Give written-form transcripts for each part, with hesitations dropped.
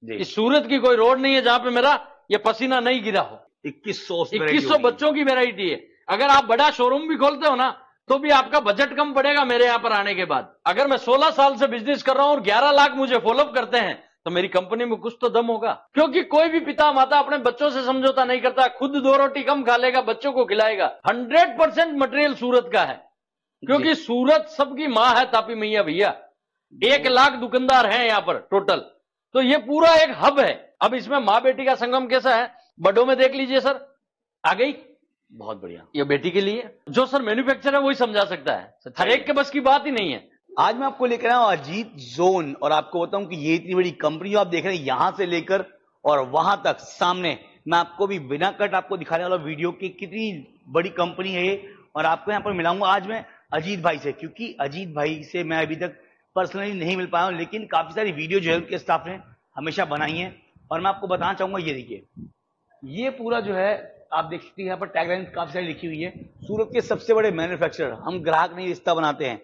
इस सूरत की कोई रोड नहीं है जहां पे मेरा ये पसीना नहीं गिरा हो। 2100 बच्चों की वैरायटी है। अगर आप बड़ा शोरूम भी खोलते हो ना तो भी आपका बजट कम पड़ेगा मेरे यहां पर आने के बाद। अगर मैं 16 साल से बिजनेस कर रहा हूं और 11 लाख मुझे फॉलोअप करते हैं तो मेरी कंपनी में कुछ तो दम होगा। क्योंकि कोई भी पिता माता अपने बच्चों से समझौता नहीं करता, खुद 2 रोटी कम खा लेगा, बच्चों को खिलाएगा। 100% मटेरियल सूरत का है, क्योंकि सूरत सबकी मां है तापी मैया भैया। 1 लाख दुकानदार हैं यहां पर टोटल, तो ये पूरा एक हब है। अब इसमें माँ बेटी का संगम कैसा है, बड़ों में देख लीजिए सर, आ गई बहुत बढ़िया। ये बेटी के लिए जो सर मैन्युफैक्चर है वही समझा सकता है, हर एक के बस की बात ही नहीं है। आज मैं आपको लेकर आया हूं अजीत जोन, और आपको बताऊं कि ये इतनी बड़ी कंपनी जो आप देख रहे हैं यहां से लेकर और वहां तक सामने, मैं आपको भी बिना कट आपको दिखाने वाला वीडियो की कितनी बड़ी कंपनी है ये। और आपको यहां पर मिलाऊंगा आज मैं अजीत भाई से, क्योंकि अजीत भाई से मैं अभी तक पर्सनली नहीं मिल पाया हूं, लेकिन काफी सारी वीडियो जो है उनके स्टाफ ने हमेशा बनाई है। और मैं आपको बताना चाहूंगा, ये देखिए, ये पूरा जो है आप देख सकते हैं यहाँ पर टैगलाइन काफी सारी लिखी हुई है। सूरत के सबसे बड़े मैन्युफैक्चरर, हम ग्राहक नहीं रिश्ता बनाते हैं,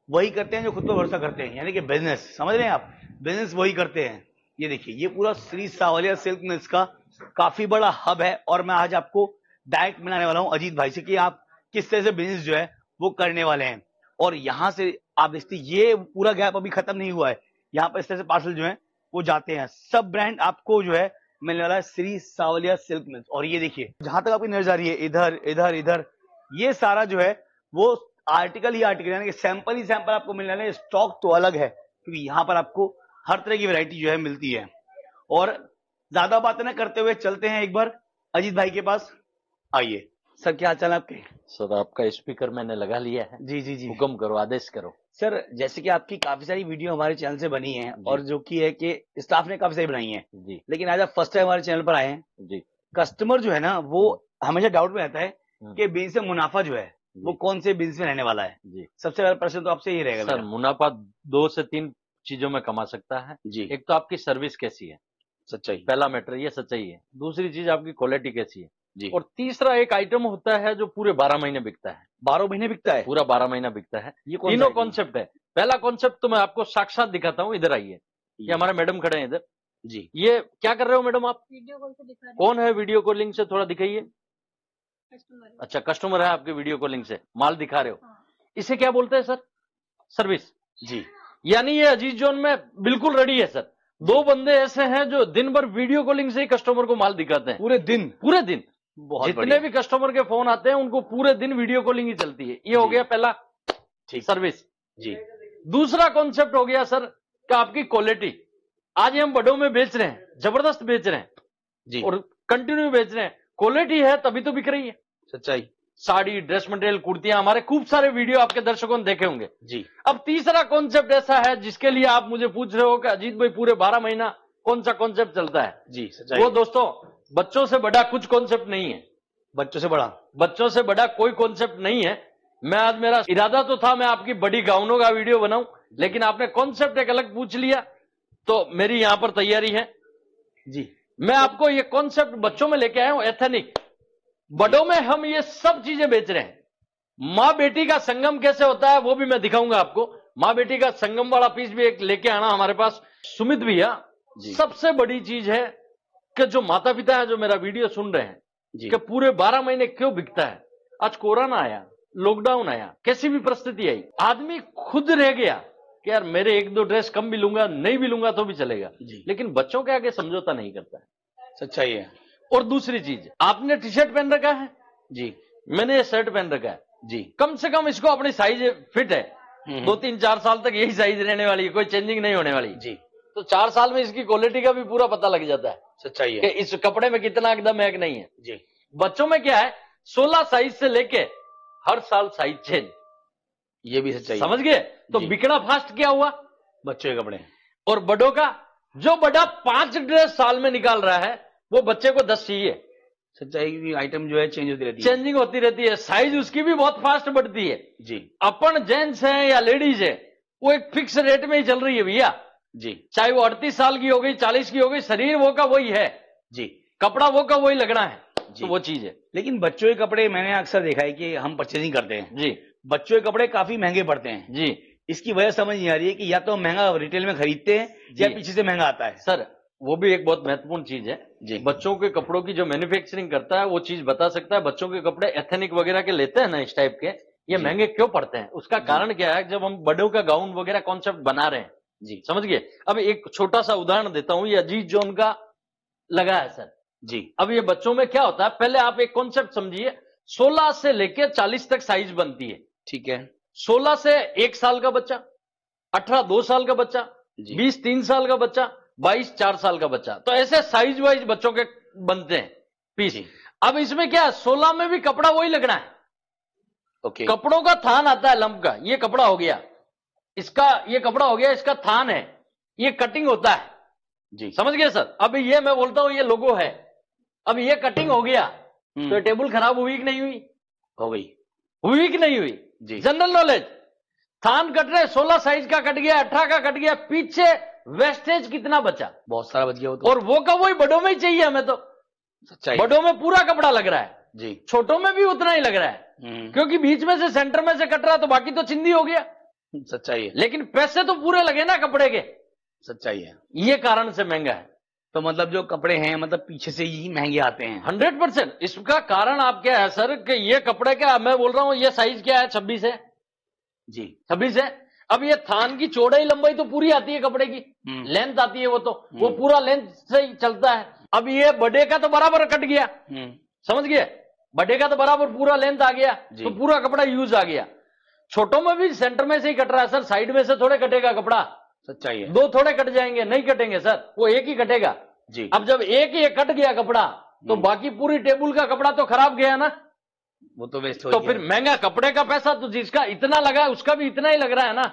वही करते हैं जो खुद पर भरोसा करते हैं, यानी कि बिजनेस, समझ रहे हैं आप, बिजनेस वही करते हैं। ये देखिए, ये पूरा श्री सावलिया सिल्क मिल्स का काफी बड़ा हब है। और मैं आज आपको डायरेक्ट मिलाने वाला हूं अजीत भाई से कि आप किस तरह से बिजनेस जो है वो करने वाले हैं। और यहां से आप देखते ये पूरा गैप अभी खत्म नहीं हुआ है, यहाँ पर इस तरह से पार्सल जो है वो जाते हैं। सब ब्रांड आपको जो है मिलने वाला है श्री सावलिया सिल्क मिल्स। और ये देखिए, जहां तक आपकी नजर आ रही है, इधर इधर इधर, ये सारा जो है वो आर्टिकल ही आर्टिकल, यानी कि सैंपल ही सैंपल आपको मिलने वाले। स्टॉक तो अलग है, क्योंकि यहाँ पर आपको हर तरह की वैरायटी जो है मिलती है। और ज्यादा बातें ना करते हुए चलते हैं एक बार अजीत भाई के पास। आइए सर, क्या हाल चाल है आपके? सर आपका स्पीकर मैंने लगा लिया है। जी जी जी, हुक्म करो, आदेश करो। सर जैसे कि आपकी काफी सारी वीडियो हमारे चैनल से बनी है, और जो कि है कि स्टाफ ने काफी सारी बनाई है जी, लेकिन आज आप फर्स्ट टाइम हमारे चैनल पर आए हैं जी। कस्टमर जो है ना वो हमेशा डाउट में रहता है कि बिजनेस से मुनाफा जो है वो कौन से बिजनेस में रहने वाला है जी। सबसे पहला प्रश्न तो आपसे ये रहेगा सर मेरा। मुनाफा 2 से 3 चीजों में कमा सकता है जी, एक तो आपकी सर्विस कैसी है, सच्चाई, पहला मैटर ये सच्चाई है। दूसरी चीज आपकी क्वालिटी कैसी है जी। और तीसरा एक आइटम होता है जो पूरे 12 महीने बिकता है। 12 महीने बिकता है? पूरा 12 महीना बिकता है। ये कौन तीनों सा item? कॉन्सेप्ट है। पहला कॉन्सेप्ट तो मैं आपको साक्षात दिखाता हूँ, इधर आइए। ये हमारे मैडम खड़े हैं इधर जी। ये क्या कर रहे हो मैडम आप? वीडियो कॉल से दिखा रहे कौन है वीडियो कॉलिंग से, थोड़ा दिखाइए। कस्टमर। अच्छा, कस्टमर है आपके, वीडियो कॉलिंग से माल दिखा रहे हो। हाँ। इसे क्या बोलते हैं सर? सर्विस। जी, यानी ये अजीत जोन में बिल्कुल रेडी है सर। 2 बंदे ऐसे हैं जो दिन भर वीडियो कॉलिंग से ही कस्टमर को माल दिखाते हैं। पूरे दिन? पूरे दिन। बहुत जितने भी कस्टमर के फोन आते हैं उनको पूरे दिन वीडियो कॉलिंग ही चलती है। ये हो गया पहला, ठीक, सर्विस जी। दूसरा कॉन्सेप्ट हो गया सर का आपकी क्वालिटी। आज हम बड़ों में बेच रहे हैं, जबरदस्त बेच रहे हैं जी, और कंटिन्यू बेच रहे हैं। क्वालिटी है तभी तो बिक रही है। सच्चाई, साड़ी, ड्रेस मटेरियल, कुर्तियां, हमारे खूब सारे वीडियो आपके दर्शकों ने देखे होंगे जी। अब तीसरा कॉन्सेप्ट ऐसा है जिसके लिए आप मुझे पूछ रहे हो कि अजीत भाई पूरे 12 महीना कौन सा कॉन्सेप्ट चलता है? जी, सच्चाई। वो दोस्तों, बच्चों से बड़ा कुछ कॉन्सेप्ट नहीं है। बच्चों से बड़ा? बच्चों से बड़ा कोई कॉन्सेप्ट नहीं है। मैं आज, मेरा इरादा तो था मैं आपकी बड़ी गाउनों का वीडियो बनाऊं, लेकिन आपने कॉन्सेप्ट एक अलग पूछ लिया, तो मेरी यहां पर तैयारी है जी। मैं आपको ये कॉन्सेप्ट बच्चों में लेके आया हूं, एथनिक। बड़ों में हम ये सब चीजें बेच रहे हैं। माँ बेटी का संगम कैसे होता है वो भी मैं दिखाऊंगा आपको। माँ बेटी का संगम वाला पीस भी एक लेके आना हमारे पास। सुमित भैया, सबसे बड़ी चीज है कि जो माता पिता है जो मेरा वीडियो सुन रहे हैं कि पूरे 12 महीने क्यों बिकता है। आज कोरोना आया, लॉकडाउन आया, कैसी भी परिस्थिति आई, आदमी खुद रह गया कि यार मेरे 1-2 ड्रेस कम भी लूंगा, नहीं भी लूंगा तो भी चलेगा, लेकिन बच्चों के आगे समझौता नहीं करता है। सच्चाई है। और दूसरी चीज, आपने टी शर्ट पहन रखा है जी, मैंने ये शर्ट पहन रखा है जी, कम से कम इसको अपनी साइज फिट है, 2-3-4 साल तक यही साइज रहने वाली है, कोई चेंजिंग नहीं होने वाली जी। तो 4 साल में इसकी क्वालिटी का भी पूरा पता लग जाता है। सच्चाई है कि इस कपड़े में कितना एकदम है कि नहीं है। जी। बच्चों में क्या है, 16 साइज से लेके हर साल साइज चेंज, ये भी सच्चाई समझ गए? तो बिकना फास्ट क्या हुआ? बच्चों के कपड़े। और बड़ों का, जो बड़ा 5 ड्रेस साल में निकाल रहा है वो बच्चे को 10 चाहिए। सच्चाई की आइटम जो है चेंज होती रहती है, चेंजिंग होती रहती है, साइज उसकी भी बहुत फास्ट बढ़ती है जी। अपन जेंट्स है या लेडीज है वो एक फिक्स रेट में ही चल रही है भैया जी। चाहे वो 38 साल की हो गई, 40 की हो गई, शरीर वो का वही है जी, कपड़ा वो का वही लगना है जी। तो वो चीज है। लेकिन बच्चों के कपड़े मैंने अक्सर देखा है कि हम परचेजिंग करते हैं जी, बच्चों के कपड़े काफी महंगे पड़ते हैं जी। इसकी वजह समझ नहीं आ रही है कि या तो महंगा रिटेल में खरीदते हैं या पीछे से महंगा आता है। सर वो भी एक बहुत महत्वपूर्ण चीज है जी। बच्चों के कपड़ों की जो मैन्युफैक्चरिंग करता है वो चीज बता सकता है। बच्चों के कपड़े एथेनिक वगैरह के लेते हैं ना इस टाइप के, ये जी। महंगे क्यों पड़ते हैं? उसका कारण क्या है? जब हम बड़ों का गाउन वगैरह कॉन्सेप्ट बना रहे हैं, जी समझ गए। अब एक छोटा सा उदाहरण देता हूं, ये अजीज जोन का लगा है सर। जी। अब ये बच्चों में क्या होता है, पहले आप एक कॉन्सेप्ट समझिए, 16 से लेकर 40 तक साइज बनती है। ठीक है। 16 से 1 साल का बच्चा, 18 2 साल का बच्चा, जी। 20 3 साल का बच्चा, 22 4 साल का बच्चा, तो ऐसे साइज वाइज बच्चों के बनते हैं पीस। जी। अब इसमें क्या है, 16 में भी कपड़ा वही लगना है। ओके। कपड़ों का थान आता है लंब का, ये कपड़ा हो गया, इसका ये कपड़ा हो गया, इसका थान है, ये कटिंग होता है जी। समझ गए सर। अब ये मैं बोलता हूं ये लोगो है, अब ये कटिंग हो गया तो ये टेबल खराब हुई कि नहीं हुई? हो गई। हुई कि नहीं हुई? जी। जनरल नॉलेज, थान कट रहे, 16 साइज का कट गया, 18 का कट गया, पीछे वेस्टेज कितना बचा? बहुत सारा बच गया वो तो। और वो का वही बड़ों में ही चाहिए हमें तो। सच्चाई। बड़ों में पूरा कपड़ा लग रहा है जी। छोटों में भी उतना ही लग रहा है, क्योंकि बीच में से सेंटर में से कट रहा है तो बाकी तो चिंदी हो गया। सच्चाई है। लेकिन पैसे तो पूरे लगे ना कपड़े के। सच्चाई है। ये कारण से महंगा है। तो मतलब जो कपड़े हैं मतलब पीछे से ही महंगे आते हैं। 100%। इसका कारण आप क्या है सर कि ये कपड़े का, मैं बोल रहा हूं ये साइज क्या है, 26 है जी। 26 है। अब ये थान की चौड़ाई लंबाई तो पूरी आती है कपड़े की, लेंथ आती है, वो पूरा लेंथ से ही चलता है। अब ये बड़े का तो बराबर कट गया, समझ गए, बड़े का तो बराबर पूरा लेंथ आ गया तो पूरा कपड़ा यूज आ गया। छोटों में भी सेंटर में से ही कट रहा है सर, साइड में से थोड़े कटेगा कपड़ा। सच्चाई है। 2 थोड़े कट जाएंगे, नहीं कटेंगे सर, वो एक ही कटेगा जी। अब जब एक ही कट गया कपड़ा तो बाकी पूरी टेबल का कपड़ा तो खराब गया ना, वो तो वेस्ट हो तो गया। फिर महंगा कपड़े का पैसा तो जिसका इतना लगा है उसका भी इतना ही लग रहा है ना,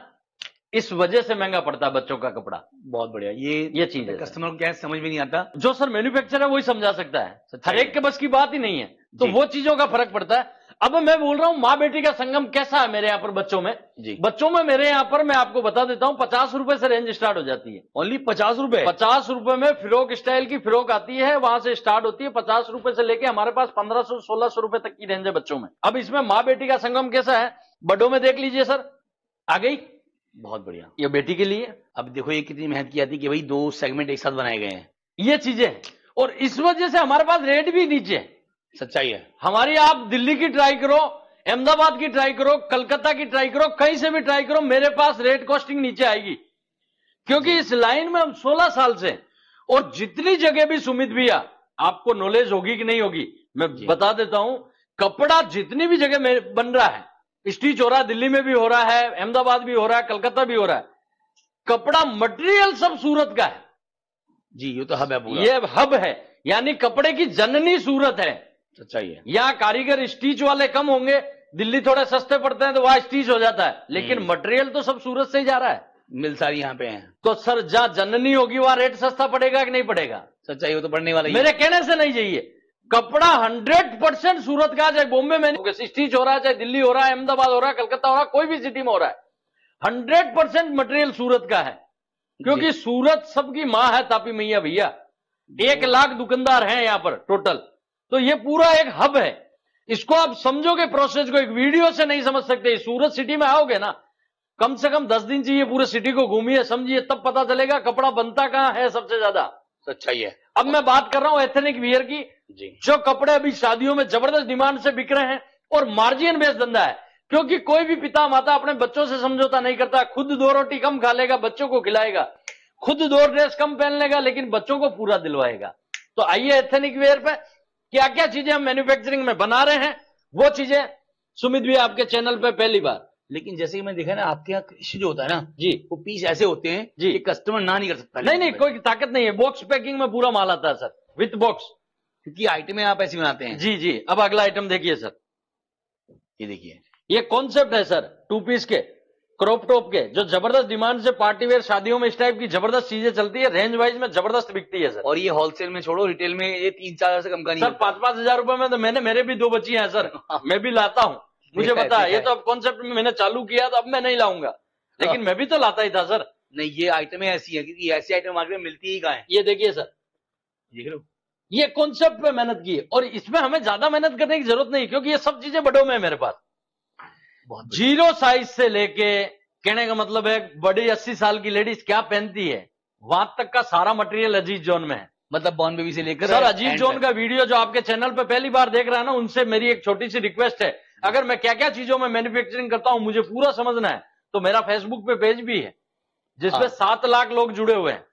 इस वजह से महंगा पड़ता है बच्चों का कपड़ा। बहुत बढ़िया। ये चीज है कस्टमर को क्या है समझ में नहीं आता, जो सर मैन्युफैक्चरर है वही समझा सकता है, हर एक के बस की बात ही नहीं है, तो जी। वो चीजों का फर्क पड़ता है। अब मैं बोल रहा हूं माँ बेटी का संगम कैसा है मेरे यहाँ पर बच्चों में जी। बच्चों में मेरे यहाँ पर मैं आपको बता देता हूं 50 रुपए से रेंज स्टार्ट हो जाती है। ओनली 50 रुपए? 50 रुपए में फ्रॉक स्टाइल की फ्रॉक आती है, वहां से स्टार्ट होती है 50 रुपए से लेके हमारे पास 1500-1600 रुपए तक की रेंज है बच्चों में। अब इसमें माँ बेटी का संगम कैसा है, बड़ों में देख लीजिए सर, आ गई, बहुत बढ़िया। ये बेटी के लिए। अब देखो ये कितनी मेहनत की जाती है कि भाई 2 सेगमेंट एक साथ बनाए गए हैं, ये चीजें, और इस वजह से हमारे पास रेट भी नीचे है। सच्चाई है। हमारी आप दिल्ली की ट्राई करो, अहमदाबाद की ट्राई करो, कलकत्ता की ट्राई करो, कहीं से भी ट्राई करो, मेरे पास रेट कॉस्टिंग नीचे आएगी, क्योंकि इस लाइन में हम 16 साल से, और जितनी जगह भी सुमित भैया आपको नॉलेज होगी कि नहीं होगी मैं बता देता हूं, कपड़ा जितनी भी जगह में बन रहा है, स्टिच हो रहा है, दिल्ली में भी हो रहा है, अहमदाबाद भी हो रहा है, कलकत्ता भी हो रहा है, कपड़ा मटेरियल सब सूरत का है जी। ये तो हब है पूरा। ये हब है, यानी कपड़े की जननी सूरत है। सच्चाई है। यहां कारीगर स्टिच वाले कम होंगे, दिल्ली थोड़े सस्ते पड़ते हैं तो वहां स्टिच हो जाता है, लेकिन मटेरियल तो सब सूरत से ही जा रहा है, मिल सारी यहाँ पे है। तो सर जहां जननी होगी वहां रेट सस्ता पड़ेगा कि नहीं पड़ेगा? सच्चाई, वो तो बढ़ने वाला ही मेरे कहने से नहीं चाहिए, कपड़ा 100% सूरत का, चाहे बॉम्बे में स्टिच हो रहा है, चाहे दिल्ली हो रहा है, अहमदाबाद हो रहा है, कलकत्ता हो रहा है, कोई भी सिटी में हो रहा है, 100% मटेरियल सूरत का है, क्योंकि सूरत सबकी मां है तापी मैया भैया। 1 लाख दुकानदार हैं यहां पर टोटल, तो ये पूरा एक हब है। इसको आप समझोगे प्रोसेस को, एक वीडियो से नहीं समझ सकते। सूरत सिटी में आओगे ना, कम से कम 10 दिन चाहिए, पूरे सिटी को घूमिए, समझिए, तब पता चलेगा कपड़ा बनता कहां है सबसे ज्यादा। सच्चाई है। अब मैं बात कर रहा हूं एथनिक वियर की जी। जो कपड़े अभी शादियों में जबरदस्त डिमांड से बिक रहे हैं, और मार्जिन बेस्ड धंधा है, क्योंकि कोई भी पिता माता अपने बच्चों से समझौता नहीं करता। खुद 2 रोटी कम खा लेगा, बच्चों को खिलाएगा, खुद 2 ड्रेस कम पहन लेगा, लेकिन बच्चों को पूरा दिलवाएगा। तो आइए एथनिक वेयर पे क्या क्या चीजें हम मैन्युफैक्चरिंग में बना रहे हैं, वो चीजें सुमित भी आपके चैनल पे पहली बार। लेकिन जैसे कि मैं देखा ना, आपके यहाँ कृषि जो होता है ना जी, वो पीस ऐसे होते हैं जी, कि कस्टमर ना नहीं कर सकता। नहीं, कोई ताकत नहीं है, बॉक्स पैकिंग में पूरा माल आता है सर, विथ बॉक्स, क्योंकि आइटमें आप ऐसी बनाते हैं। जी। अब अगला आइटम देखिए सर, ये देखिए, ये कॉन्सेप्ट है सर 2 पीस के, क्रॉप टॉप के, जो जबरदस्त डिमांड से पार्टी वेयर शादियों में इस टाइप की जबरदस्त चीजें चलती है, रेंज वाइज में जबरदस्त बिकती है सर। और ये होलसेल में छोड़ो, रिटेल में ये 3-4 हजार से कम का नहीं सर 5-5 हजार रुपए में तो मेरे भी 2 बच्ची हैं सर, मैं भी लाता हूं, मुझे पता है। ये तो अब कॉन्सेप्ट में मैंने चालू किया तो अब मैं नहीं लाऊंगा, लेकिन मैं भी तो लाता ही था सर। नहीं, ये आइटमें ऐसी है क्योंकि ऐसी आइटम मार्केट में मिलती ही कहाँ है। ये देखिए सर, देख लो, ये कॉन्सेप्ट पे मेहनत की है, और इसमें हमें ज्यादा मेहनत करने की जरूरत नहीं, क्योंकि ये सब चीजें बड़ों में है मेरे पास। 0 साइज से लेके, कहने का मतलब है बड़ी 80 साल की लेडीज क्या पहनती है वहां तक का सारा मटेरियल अजीज जोन में है। मतलब बॉर्न बेबी से लेकर सर अजीज एंड जोन तक। का वीडियो जो आपके चैनल पे पहली बार देख रहा है ना, उनसे मेरी एक छोटी सी रिक्वेस्ट है, अगर मैं क्या क्या चीजों में मैन्युफैक्चरिंग करता हूं मुझे पूरा समझना है, तो मेरा फेसबुक पे पेज भी है जिसमें 7 लाख लोग जुड़े हुए हैं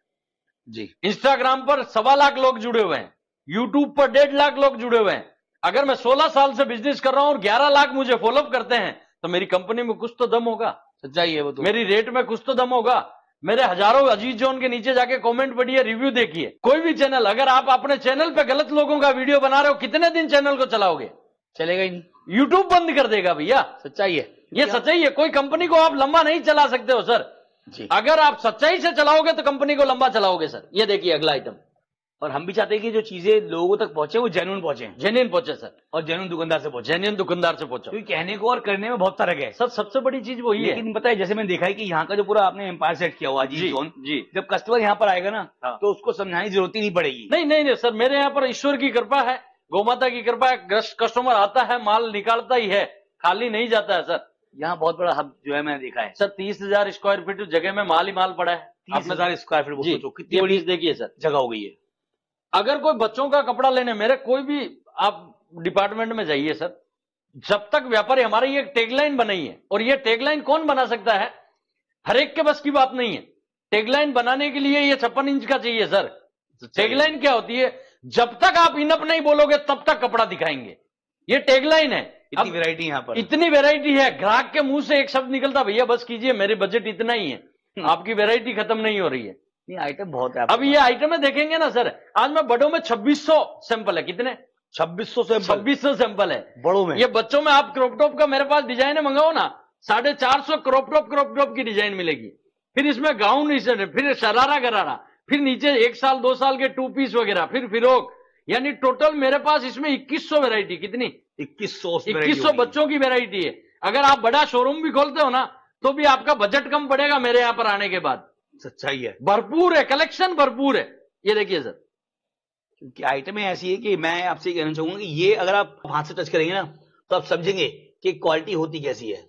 जी, इंस्टाग्राम पर 1.25 लाख लोग जुड़े हुए हैं, यूट्यूब पर 1.5 लाख लोग जुड़े हुए हैं। अगर मैं 16 साल से बिजनेस कर रहा हूं और 11 लाख मुझे फॉलोअप करते हैं तो मेरी कंपनी में कुछ तो दम होगा, सच्चाई है वो तो। मेरी रेट में कुछ तो दम होगा। मेरे हजारों अजीज जोन के नीचे जाके कमेंट पढ़िए, रिव्यू देखिए। कोई भी चैनल, अगर आप अपने चैनल पे गलत लोगों का वीडियो बना रहे हो, कितने दिन चैनल को चलाओगे? चलेगा ही नहीं, यूट्यूब बंद कर देगा भैया। सच्चाई है ये सच्चाई है। कोई कंपनी को आप लंबा नहीं चला सकते हो सर। जी। अगर आप सच्चाई से चलाओगे तो कंपनी को लंबा चलाओगे सर। ये देखिए अगला आइटम, और हम भी चाहते हैं कि जो चीजें लोगों तक पहुंचे वो जेन्युइन पहुंचे, जेन्युइन पहुंचे सर, और जेन्युइन दुकानदार से पहुंचे। जेन्युइन दुकानदार से पहुंचो। क्योंकि कहने को और करने में बहुत फर्क है सर सबसे बड़ी चीज वही है। लेकिन पता है, जैसे मैंने देखा है कि यहाँ का जो पूरा आपने एम्पायर सेट किया हुआ जी अजीज जोन, जी। जब कस्टमर यहाँ पर आएगा ना, हाँ। तो उसको समझाने की जरूरत ही नहीं पड़ेगी। नहीं नहीं नहीं सर, मेरे यहाँ पर ईश्वर की कृपा है, गौमाता की कृपा है। कस्टमर आता है, माल निकालता ही है, खाली नहीं जाता है सर। यहाँ बहुत बड़ा हब जो है मैंने देखा है सर 30,000 स्क्वायर फीट जगह में माल ही माल पड़ा है। 30,000 स्क्वायर फीट, वो जी, सोचो कितनी ये बड़ी चीज देखिए सर। जगह हो गई है। अगर कोई बच्चों का कपड़ा लेने, मेरे कोई भी आप डिपार्टमेंट में जाइए सर, जब तक व्यापारी, हमारी ये टैगलाइन बनाई है, और ये टैगलाइन कौन बना सकता है? हर एक के बस की बात नहीं है। टैगलाइन बनाने के लिए ये 56 इंच का चाहिए सर। टैगलाइन क्या होती है? जब तक आप इनफ नहीं बोलोगे तब तक कपड़ा दिखाएंगे, ये टैगलाइन है। इतनी वैरायटी यहाँ पर, इतनी वैरायटी है, ग्राहक के मुंह से एक शब्द निकलता, भैया बस कीजिए, मेरे बजट इतना ही है, आपकी वैरायटी खत्म नहीं हो रही है। नहीं आइटम बहुत है। अब ये आइटमें देखेंगे ना सर, आज मैं बड़ों में 2600 सैंपल है। कितने? 2600 से 2600 सैंपल है बड़ों में। ये बच्चों में आप क्रॉप टॉप का मेरे पास डिजाइन मंगाओ ना, 450 क्रॉप टॉप की डिजाइन मिलेगी। फिर इसमें गाउन, फिर शरारा गरारा, फिर नीचे 1 साल 2 साल के 2 पीस वगैरह, फिर फिरोक, यानी टोटल मेरे पास इसमें 2100 वैरायटी। कितनी? 2100 बच्चों की वैरायटी है। अगर आप बड़ा शोरूम भी खोलते हो ना तो भी आपका बजट कम पड़ेगा मेरे यहां पर आने के बाद। सच्चाई है, भरपूर है, कलेक्शन भरपूर है। ये देखिए सर, क्योंकि आइटमें ऐसी है कि मैं आपसे कहना चाहूंगा कि ये अगर आप हाथ से टच करेंगे ना तो आप समझेंगे कि क्वालिटी होती कैसी है।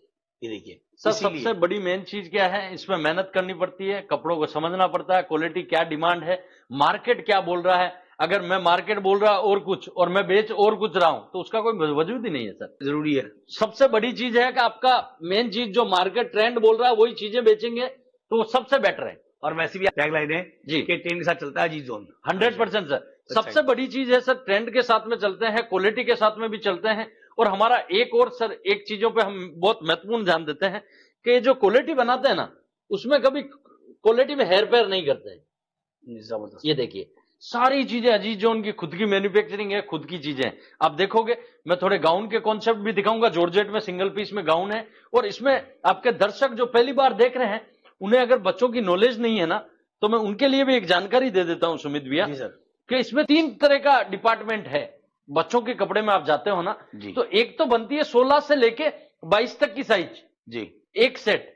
ये देखिए सर सबसे बड़ी मेन चीज क्या है, इसमें मेहनत करनी पड़ती है, कपड़ों को समझना पड़ता है, क्वालिटी क्या डिमांड है, मार्केट क्या बोल रहा है। अगर मैं मार्केट बोल रहा और कुछ और मैं बेच और कुछ रहा हूं तो उसका कोई वजूद ही नहीं है सर। जरूरी है। सबसे बड़ी चीज है कि आपका मेन चीज जो मार्केट ट्रेंड बोल रहा है वही चीजें बेचेंगे तो वो सबसे बेटर है। और वैसे भी टैगलाइन है जी कि ट्रेंड के साथ चलता है अजीज जोन। 100% सर। सबसे बड़ी चीज है सर, ट्रेंड के साथ में चलते हैं, क्वालिटी के साथ में भी चलते हैं। और हमारा एक और सर, एक चीजों पे हम बहुत महत्वपूर्ण ध्यान देते हैं कि जो क्वालिटी बनाते हैं ना उसमें कभी क्वालिटी में हेर फेर नहीं करते हैं। जबरदस्त। ये देखिए सारी चीजें अजीज जोन की खुद की मैन्युफैक्चरिंग है, खुद की चीजें। आप देखोगे मैं थोड़े गाउन के कॉन्सेप्ट भी दिखाऊंगा, जॉर्जेट में सिंगल पीस में गाउन है। और इसमें आपके दर्शक जो पहली बार देख रहे हैं उन्हें अगर बच्चों की नॉलेज नहीं है ना तो मैं उनके लिए भी एक जानकारी दे देता हूं सुमित भैया कि इसमें 3 तरह का डिपार्टमेंट है। बच्चों के कपड़े में आप जाते हो ना तो एक तो बनती है 16 से लेके 22 तक की साइज जी, एक सेट।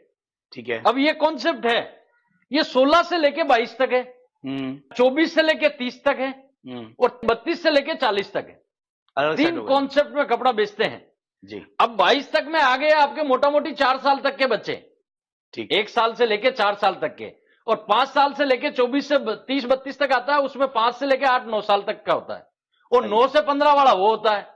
ठीक है। अब ये कॉन्सेप्ट है, ये 16 से लेके 22 तक है, 24 से लेके 30 तक है और 32 से लेके 40 तक है। 3 कॉन्सेप्ट में कपड़ा बेचते हैं जी। अब 22 तक में आ गए आपके मोटा मोटी 4 साल तक के बच्चे, ठीक, 1 साल से लेके 4 साल तक के, और 5 साल से लेके 24 से 30 32 तक आता है, उसमें 5 से लेके 8 9 साल तक का होता है, और 9 से 15 वाला वो होता है,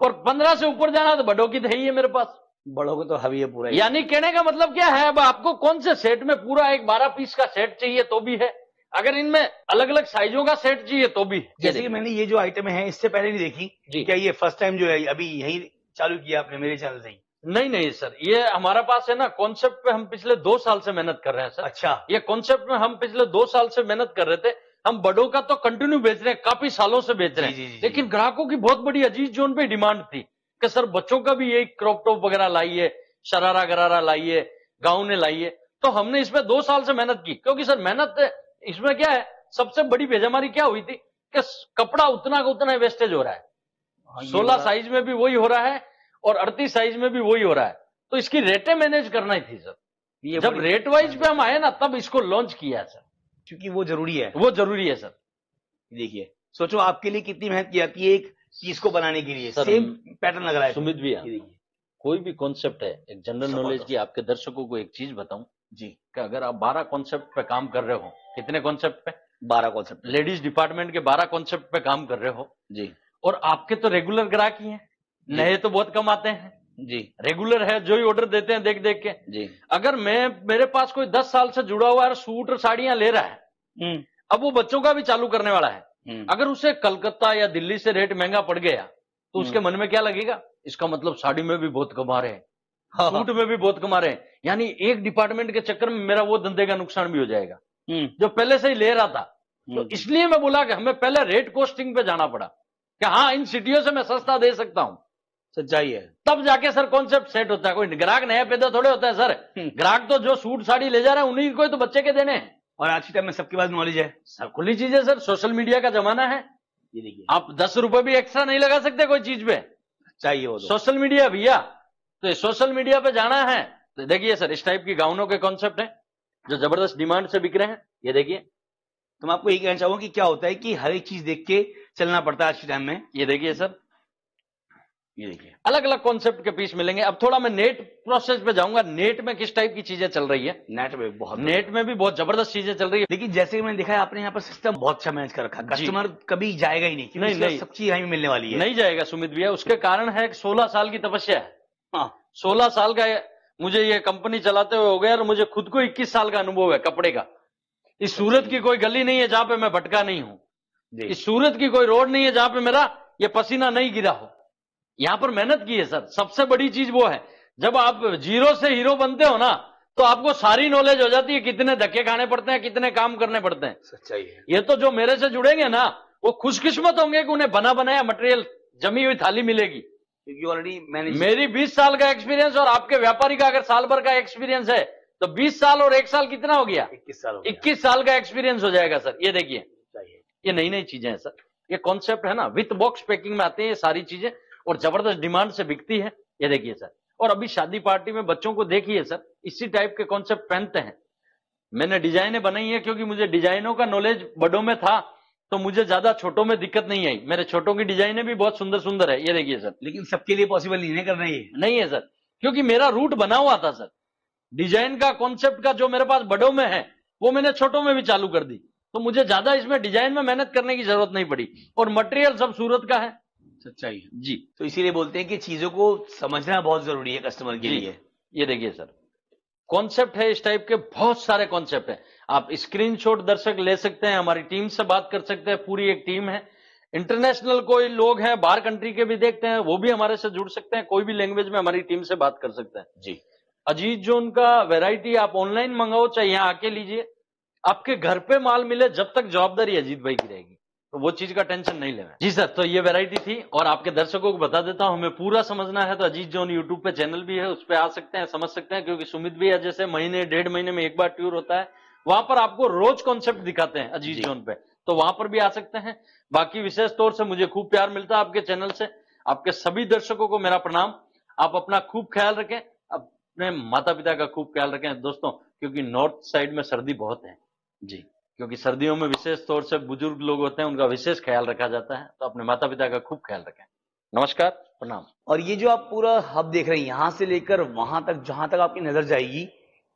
और 15 से ऊपर जाना तो बड़ों की दही है मेरे पास। बड़ों को तो हवी है पूरा। यानी कहने का मतलब क्या है, अब आपको कौन से सेट में पूरा एक 12 पीस का सेट चाहिए तो भी है, अगर इनमें अलग अलग साइजों का सेट चाहिए तो भी। जैसे कि मैंने ये जो आइटम है इससे पहले नहीं देखी, क्या ये फर्स्ट टाइम जो है अभी यही चालू किया आपने मेरे चैनल से ही? नहीं सर, ये हमारा पास है ना कॉन्सेप्ट पे हम पिछले 2 साल से मेहनत कर रहे हैं सर। अच्छा, ये कॉन्सेप्ट में हम पिछले 2 साल से मेहनत कर रहे थे। हम बड़ों का तो कंटिन्यू बेच रहे हैं, काफी सालों से बेच रहे हैं, लेकिन ग्राहकों की बहुत बड़ी अजीज जोन पे डिमांड थी कि सर बच्चों का भी यही क्रॉप टॉप वगैरह लाइए, शरारा गरारा लाइए, गाउने लाइए। तो हमने इसमें 2 साल से मेहनत की, क्योंकि सर मेहनत इसमें क्या है, सबसे बड़ी बेजमारी क्या हुई थी कि कपड़ा उतना का उतना वेस्टेज हो रहा है। 16 साइज में भी वही हो रहा है और 38 साइज में भी वही हो रहा है, तो इसकी रेटें मैनेज करना ही थी सर। जब रेट वाइज पे हम आए ना तब इसको लॉन्च किया है सर, क्योंकि वो जरूरी है। वो जरूरी है सर। देखिए सोचो आपके लिए कितनी मेहनत की जाती है एक चीज को बनाने के लिए। सेम पैटर्न लग रहा है सुमित भैया। कोई भी कॉन्सेप्ट है, एक जनरल नॉलेज की आपके दर्शकों को एक चीज बताऊं, जी। कि अगर आप 12 कॉन्सेप्ट पे काम कर रहे हो, कितने कॉन्सेप्ट पे? 12 कॉन्सेप्ट। लेडीज डिपार्टमेंट के 12 कॉन्सेप्ट पे काम कर रहे हो जी और आपके तो रेगुलर ग्राहक ही हैं, नए तो बहुत कम आते हैं। जी रेगुलर है जो ही ऑर्डर देते हैं देख देख के। जी। अगर मेरे पास कोई 10 साल से जुड़ा हुआ है, सूट और साड़ियां ले रहा है, अब वो बच्चों का भी चालू करने वाला है, अगर उसे कलकत्ता या दिल्ली से रेट महंगा पड़ गया तो उसके मन में क्या लगेगा? इसका मतलब साड़ी में भी बहुत कमा रहे हैं, सूट में भी बहुत कमा रहे हैं, यानी एक डिपार्टमेंट के चक्कर में मेरा वो धंधे का नुकसान भी हो जाएगा जो पहले से ही ले रहा था। तो इसलिए मैं बोला कि हमें पहले रेट कॉस्टिंग पे जाना पड़ा कि हाँ इन सिटियों से मैं सस्ता दे सकता हूं। सच्चाई है। तब जाके सर कॉन्सेप्ट सेट होता है। कोई ग्राहक नया पैदा थोड़े होता है सर, ग्राहक तो जो सूट साड़ी ले जा रहे हैं उन्हीं को तो बच्चे के देने हैं। और आज के टाइम में सबके पास नॉलेज है, सब खुली चीज है सर, सोशल मीडिया का जमाना है। ये देखिए आप 10 रुपए भी एक्स्ट्रा नहीं लगा सकते कोई चीज पे, चाहिए वो तो। सोशल मीडिया भैया। तो ये सोशल मीडिया पे जाना है तो देखिए सर इस टाइप की गाउनों के कॉन्सेप्ट है जो जबरदस्त डिमांड से बिक रहे हैं। ये देखिए, तो मैं आपको ये कहना चाहूंगा कि क्या होता है कि हर एक चीज देख के चलना पड़ता है आज के टाइम में। ये देखिए सर, ये देखिए अलग अलग कॉन्सेप्ट के पीस मिलेंगे। अब थोड़ा मैं नेट प्रोसेस पे जाऊंगा, नेट में किस टाइप की चीजें चल रही है। नेट में भी बहुत जबरदस्त चीजें चल रही है। लेकिन जैसे कि मैंने देखा है आपने यहाँ पर सिस्टम बहुत अच्छा मैनेज कर रखा है, कस्टमर कभी जाएगा ही नहीं, नहीं सब चीज यहीं मिलने वाली है। नहीं जाएगा सुमित भैया, उसके कारण है कि 16 साल की तपस्या है। हाँ 16 साल का मुझे ये कंपनी चलाते हुए हो गया और मुझे खुद को 21 साल का अनुभव है कपड़े का। इस सूरत की कोई गली नहीं है जहां पे मैं भटका नहीं हूं, इस सूरत की कोई रोड नहीं है जहां पे मेरा ये पसीना नहीं गिरा हो। यहां पर मेहनत की है सर। सबसे बड़ी चीज वो है, जब आप जीरो से हीरो बनते हो ना तो आपको सारी नॉलेज हो जाती है, कितने धक्के खाने पड़ते हैं, कितने काम करने पड़ते हैं। सच्चाई है। ये तो जो मेरे से जुड़ेंगे ना वो खुशकिस्मत होंगे कि उन्हें बना बनाया मटेरियल जमी हुई थाली मिलेगी, क्योंकि ऑलरेडी मेरी 20 साल का एक्सपीरियंस और आपके व्यापारी का अगर साल भर का एक्सपीरियंस है तो 20 साल और 1 साल कितना हो गया? 21 साल का एक्सपीरियंस हो जाएगा सर। ये देखिए, ये नई नई चीजें हैं सर, ये कॉन्सेप्ट है ना, विथ बॉक्स पैकिंग में आते हैं ये सारी चीजें और जबरदस्त डिमांड से बिकती है। ये देखिए सर, और अभी शादी पार्टी में बच्चों को देखिए सर इसी टाइप के कॉन्सेप्ट पहनते हैं। मैंने डिजाइनें बनाई है क्योंकि मुझे डिजाइनों का नॉलेज बड़ों में था तो मुझे ज्यादा छोटों में दिक्कत नहीं आई। मेरे छोटों की डिजाइनें भी बहुत सुंदर सुंदर है। ये देखिए सर, लेकिन सबके लिए पॉसिबल नहीं है करना, ये नहीं है सर, क्योंकि मेरा रूट बना हुआ था सर डिजाइन का, कॉन्सेप्ट का। जो मेरे पास बड़ों में है वो मैंने छोटों में भी चालू कर दी, तो मुझे ज्यादा इसमें डिजाइन में मेहनत करने की जरूरत नहीं पड़ी और मटेरियल सब सूरत का है। सच्चाई है जी। तो इसीलिए बोलते हैं कि चीजों को समझना बहुत जरूरी है कस्टमर के लिए। ये देखिए सर, कॉन्सेप्ट है इस टाइप के, बहुत सारे कॉन्सेप्ट हैं। आप स्क्रीनशॉट दर्शक ले सकते हैं, हमारी टीम से बात कर सकते हैं, पूरी एक टीम है। इंटरनेशनल कोई लोग हैं बाहर कंट्री के भी देखते हैं, वो भी हमारे से जुड़ सकते हैं, कोई भी लैंग्वेज में हमारी टीम से बात कर सकते हैं। जी। अजीत जोन का वैरायटी आप ऑनलाइन मंगाओ चाहे यहाँ आके लीजिए, आपके घर पे माल मिले, जब तक जवाबदारी अजीत भाई की रहेगी, तो वो चीज का टेंशन नहीं लेना। जी सर, तो ये वैरायटी थी और आपके दर्शकों को बता देता हूं, हमें पूरा समझना है तो अजीत जोन यूट्यूब पे चैनल भी है, उस पर आ सकते हैं, समझ सकते हैं। क्योंकि सुमित भी है जैसे महीने 1.5 महीने में एक बार टूर होता है, वहां पर आपको रोज कॉन्सेप्ट दिखाते हैं अजीत जोन पे, तो वहां पर भी आ सकते हैं। बाकी विशेष तौर से मुझे खूब प्यार मिलता है आपके चैनल से। आपके सभी दर्शकों को मेरा प्रणाम। आप अपना खूब ख्याल रखें, अपने माता पिता का खूब ख्याल रखें दोस्तों, क्योंकि नॉर्थ साइड में सर्दी बहुत है जी, क्योंकि सर्दियों में विशेष तौर से बुजुर्ग लोग होते हैं, उनका विशेष ख्याल रखा जाता है, तो अपने माता पिता का खूब ख्याल रखें। नमस्कार, प्रणाम। और ये जो आप पूरा हब देख रहे हैं, यहां से लेकर वहां तक जहां तक आपकी नजर जाएगी,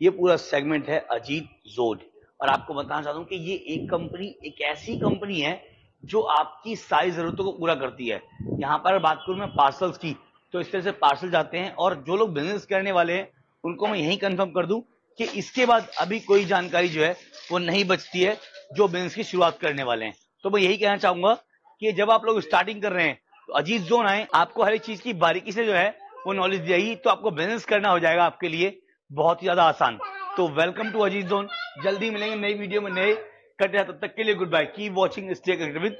ये पूरा सेगमेंट है अजीत जोन। और आपको बताना चाहता हूं कि ये एक कंपनी, एक ऐसी कंपनी है जो आपकी सारी जरूरतों को पूरा करती है। यहाँ पर बात करूं मैं पार्सल्स की, तो इस तरह से पार्सल जाते हैं, और जो लोग बिजनेस करने वाले हैं उनको मैं यही कंफर्म कर दूं कि इसके बाद अभी कोई जानकारी जो है वो नहीं बचती है जो बिजनेस की शुरुआत करने वाले हैं। तो मैं यही कहना चाहूंगा कि जब आप लोग स्टार्टिंग कर रहे हैं तो अजीत जोन आए, आपको हर एक चीज की बारीकी से जो है वो नॉलेज दी जाएगी, तो आपको बिजनेस करना हो जाएगा आपके लिए बहुत ही ज्यादा आसान। तो वेलकम टू अजीत जोन। जल्दी मिलेंगे नई वीडियो में नए कंटेंट, तब तक के लिए good bye. Keep watching, stay connected with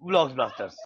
vlogs blasters.